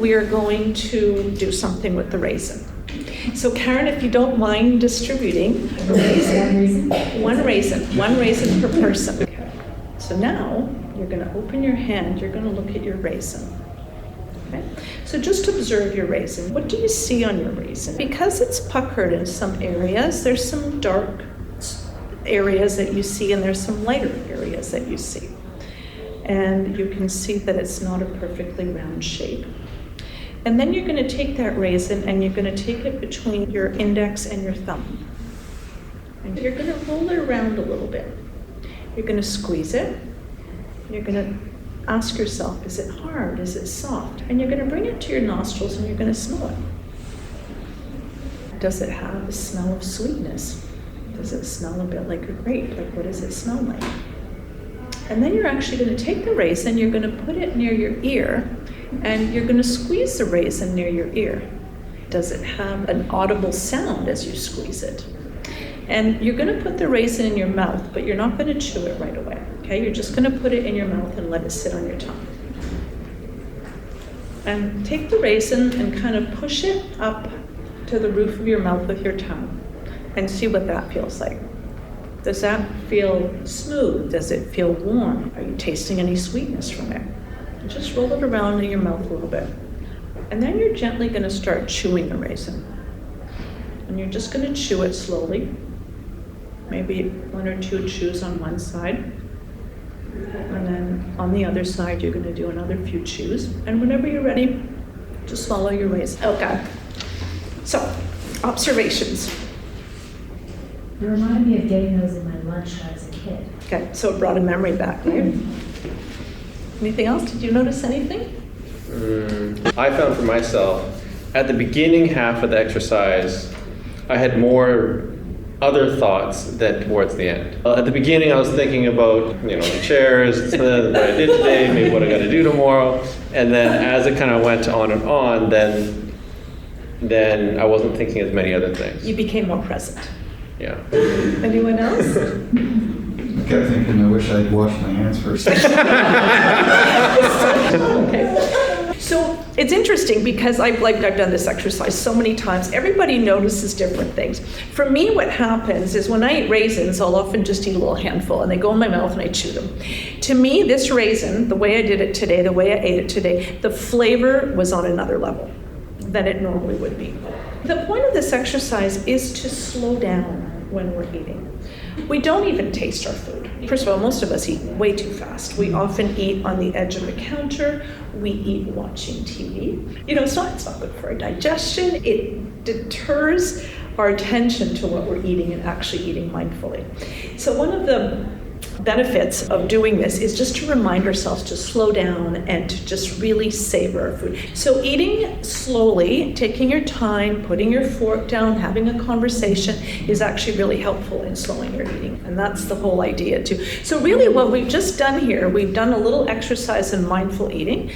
we are going to do something with the raisin. So Karen, if you don't mind distributing one raisin per person. Okay. So now you're going to open your hand, you're going to look at your raisin. Okay. So just observe your raisin. What do you see on your raisin? Because it's puckered in some areas, there's some dark areas that you see and there's some lighter areas that you see. And you can see that it's not a perfectly round shape. And then you're going to take that raisin and you're going to take it between your index and your thumb. And you're going to roll it around a little bit. You're going to squeeze it. You're going to ask yourself, is it hard? Is it soft? And you're going to bring it to your nostrils and you're going to smell it. Does it have a smell of sweetness? Does it smell a bit like a grape? Like, what does it smell like? And then you're actually going to take the raisin, you're going to put it near your ear, and you're going to squeeze the raisin near your ear. Does it have an audible sound as you squeeze it? And you're going to put the raisin in your mouth, but you're not going to chew it right away. Okay, you're just going to put it in your mouth and let it sit on your tongue. And take the raisin and kind of push it up to the roof of your mouth with your tongue and see what that feels like. Does that feel smooth? Does it feel warm? Are you tasting any sweetness from it? And just roll it around in your mouth a little bit. And then you're gently going to start chewing the raisin. And you're just going to chew it slowly. Maybe 1 or 2 chews on one side. And then on the other side, you're going to do another few chews. And whenever you're ready, just swallow your raisin. Okay. So, observations. It reminded me of getting those in my lunch when I was a kid. Okay, so it brought a memory back, right? Anything else? Did you notice anything? I found for myself, at the beginning half of the exercise, I had more other thoughts than towards the end. At the beginning, I was thinking about, the chairs, what I did today, maybe what I got to do tomorrow. And then as it kind of went on and on, then I wasn't thinking as many other things. You became more present. Yeah. Anyone else? I kept thinking, I wish I'd washed my hands first. Okay. So it's interesting because I've done this exercise so many times. Everybody notices different things. For me, what happens is when I eat raisins, I'll often just eat a little handful and they go in my mouth and I chew them. To me, this raisin, the way I did it today, the way I ate it today, the flavor was on another level than it normally would be. The point of this exercise is to slow down when we're eating. We don't even taste our food. First of all, most of us eat way too fast. We often eat on the edge of the counter. We eat watching TV. It's not good for our digestion. It deters our attention to what we're eating and actually eating mindfully. So one of the benefits of doing this is just to remind ourselves to slow down and to just really savor our food. So eating slowly, taking your time, putting your fork down, having a conversation is actually really helpful in slowing your eating. And that's the whole idea too. So really what we've just done here, we've done a little exercise in mindful eating.